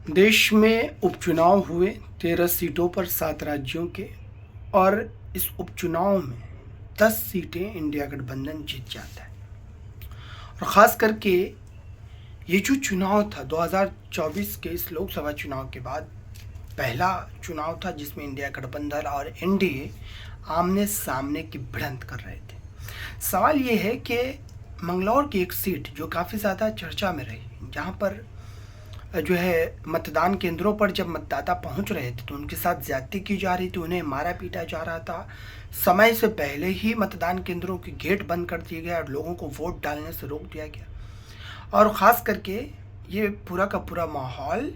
देश में उपचुनाव हुए 13 सीटों पर 7 राज्यों के, और इस उपचुनाव में 10 सीटें इंडिया गठबंधन जीत जाता है। और ख़ास करके ये जो चुनाव था 2024 के इस लोकसभा चुनाव के बाद पहला चुनाव था जिसमें इंडिया गठबंधन और एनडीए आमने सामने की भिड़ंत कर रहे थे। सवाल ये है कि मंगलौर की एक सीट जो काफ़ी ज़्यादा चर्चा में रही, जहाँ पर जो है मतदान केंद्रों पर जब मतदाता पहुंच रहे थे तो उनके साथ ज्यादती की जा रही थी, उन्हें मारा पीटा जा रहा था। समय से पहले ही मतदान केंद्रों के गेट बंद कर दिए गए और लोगों को वोट डालने से रोक दिया गया। और ख़ास करके ये पूरा का पूरा माहौल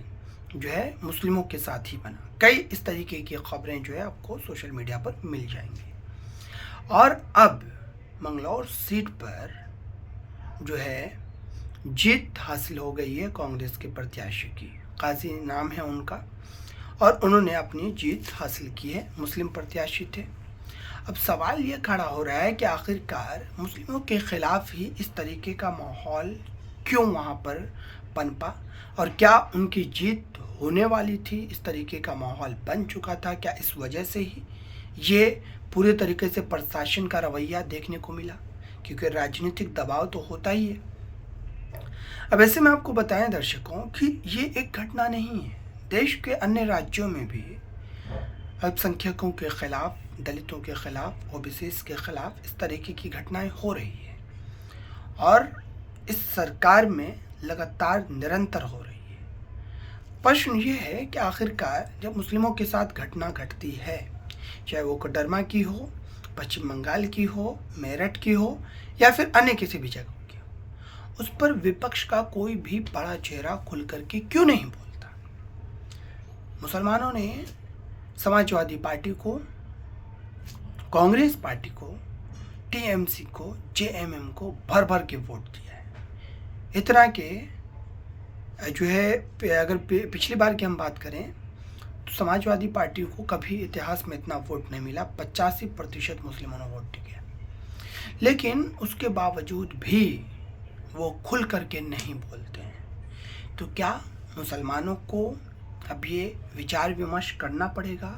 जो है मुस्लिमों के साथ ही बना। कई इस तरीके की खबरें जो है आपको सोशल मीडिया पर मिल जाएंगी। और अब मंगलौर सीट पर जो है जीत हासिल हो गई है कांग्रेस के प्रत्याशी की। काजी नाम है उनका, और उन्होंने अपनी जीत हासिल की है। मुस्लिम प्रत्याशी थे। अब सवाल ये खड़ा हो रहा है कि आखिरकार मुस्लिमों के खिलाफ ही इस तरीके का माहौल क्यों वहाँ पर पनपा, और क्या उनकी जीत होने वाली थी? इस तरीके का माहौल बन चुका था क्या? इस वजह से ही ये पूरे तरीके से प्रशासन का रवैया देखने को मिला, क्योंकि राजनीतिक दबाव तो होता ही है। अब ऐसे में आपको बताएं दर्शकों कि ये एक घटना नहीं है। देश के अन्य राज्यों में भी अल्पसंख्यकों के खिलाफ, दलितों के खिलाफ, ओबीसीज के खिलाफ इस तरीके की घटनाएं हो रही है, और इस सरकार में लगातार निरंतर हो रही है। प्रश्न ये है कि आखिरकार जब मुस्लिमों के साथ घटना घटती है, चाहे वो कोडरमा की हो, पश्चिम बंगाल की हो, मेरठ की हो, या फिर अन्य किसी भी जगह, उस पर विपक्ष का कोई भी बड़ा चेहरा खुल करके क्यों नहीं बोलता? मुसलमानों ने समाजवादी पार्टी को, कांग्रेस पार्टी को, टीएमसी को, जेएमएम को भर भर के वोट दिया है। इतना के जो है, अगर पिछली बार की हम बात करें तो समाजवादी पार्टी को कभी इतिहास में इतना वोट नहीं मिला। 85% मुस्लिमों ने वोट दिया, लेकिन उसके बावजूद भी वो खुल करके नहीं बोलते हैं। तो क्या मुसलमानों को अब ये विचार विमर्श करना पड़ेगा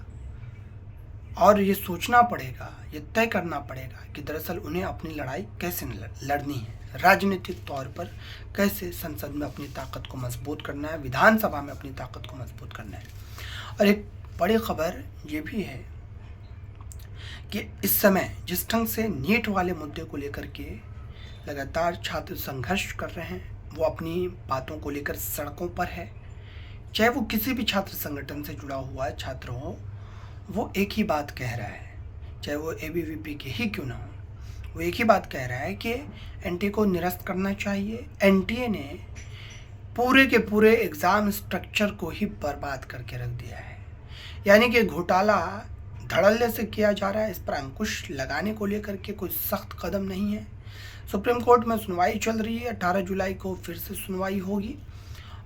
और ये सोचना पड़ेगा, ये तय करना पड़ेगा कि दरअसल उन्हें अपनी लड़ाई कैसे लड़नी है, राजनीतिक तौर पर कैसे संसद में अपनी ताकत को मजबूत करना है, विधानसभा में अपनी ताकत को मजबूत करना है। और एक बड़ी खबर ये भी है कि इस समय जिस ढंग से नीट वाले मुद्दे को लेकर के लगातार छात्र संघर्ष कर रहे हैं, वो अपनी बातों को लेकर सड़कों पर है। चाहे वो किसी भी छात्र संगठन से जुड़ा हुआ छात्र हो, वो एक ही बात कह रहा है, चाहे वो एबीवीपी के ही क्यों ना हो, वो एक ही बात कह रहा है कि एनटीए को निरस्त करना चाहिए। एनटीए ने पूरे के पूरे एग्ज़ाम स्ट्रक्चर को ही बर्बाद करके रख दिया है, यानी कि घोटाला धड़ल्ले से किया जा रहा है। इस पर अंकुश लगाने को लेकर के कोई सख्त कदम नहीं है। सुप्रीम कोर्ट में सुनवाई चल रही है, 18 जुलाई को फिर से सुनवाई होगी,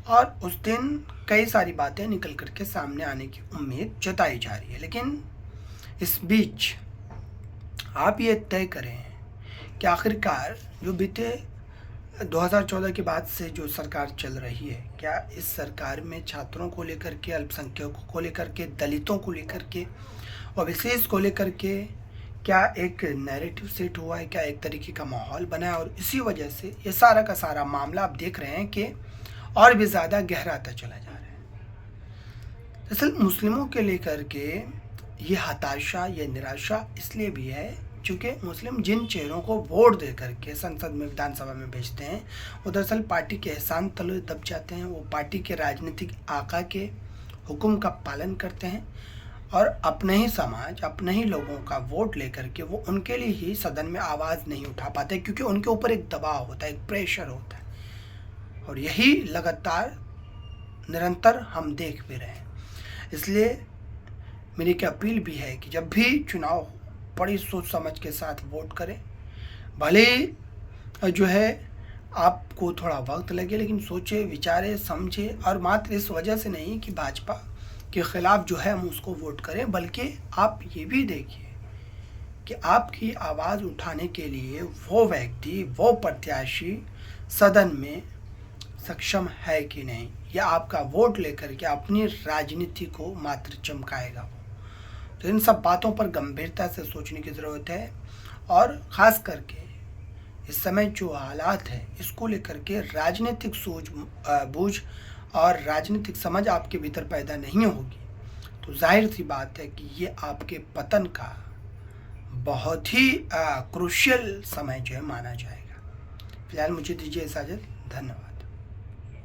और उस दिन कई सारी बातें निकल करके सामने आने की उम्मीद जताई जा रही है। लेकिन इस बीच आप ये तय करें कि आखिरकार जो बीते 2014 के बाद से जो सरकार चल रही है, क्या इस सरकार में छात्रों को लेकर के, अल्पसंख्यकों को लेकर के, दलितों को लेकर के, ओबीसीज को लेकर के क्या एक नैरेटिव सेट हुआ है, क्या एक तरीके का माहौल बना है? और इसी वजह से ये सारा का सारा मामला आप देख रहे हैं कि और भी ज़्यादा गहराता चला जा रहा है। दरअसल मुस्लिमों के लेकर के ये हताशा, ये निराशा इसलिए भी है क्योंकि मुस्लिम जिन चेहरों को वोट दे करके संसद में, विधानसभा में भेजते हैं, वो दरअसल पार्टी के एहसान तले दब जाते हैं। वो पार्टी के राजनीतिक आका के हुक्म का पालन करते हैं, और अपने ही समाज, अपने ही लोगों का वोट लेकर के वो उनके लिए ही सदन में आवाज़ नहीं उठा पाते, क्योंकि उनके ऊपर एक दबाव होता है, एक प्रेशर होता है। और यही लगातार निरंतर हम देख भी रहे हैं। इसलिए मेरी एक अपील भी है कि जब भी चुनाव हो, बड़ी सोच समझ के साथ वोट करें। भले जो है आपको थोड़ा वक्त लगे, लेकिन सोचे, विचारे, समझे, और मात्र इस वजह से नहीं कि भाजपा के खिलाफ जो है हम उसको वोट करें, बल्कि आप ये भी देखिए कि आपकी आवाज़ उठाने के लिए वो व्यक्ति, वो प्रत्याशी सदन में सक्षम है कि नहीं, या आपका वोट लेकर के अपनी राजनीति को मात्र चमकाएगा वो। तो इन सब बातों पर गंभीरता से सोचने की ज़रूरत है, और ख़ास करके इस समय जो हालात है इसको लेकर के राजनीतिक सूझबूझ और राजनीतिक समझ आपके भीतर पैदा नहीं होगी तो जाहिर सी बात है कि ये आपके पतन का बहुत ही क्रूशियल समय जो है माना जाएगा। फिलहाल मुझे दीजिए इजाज़त। धन्यवाद।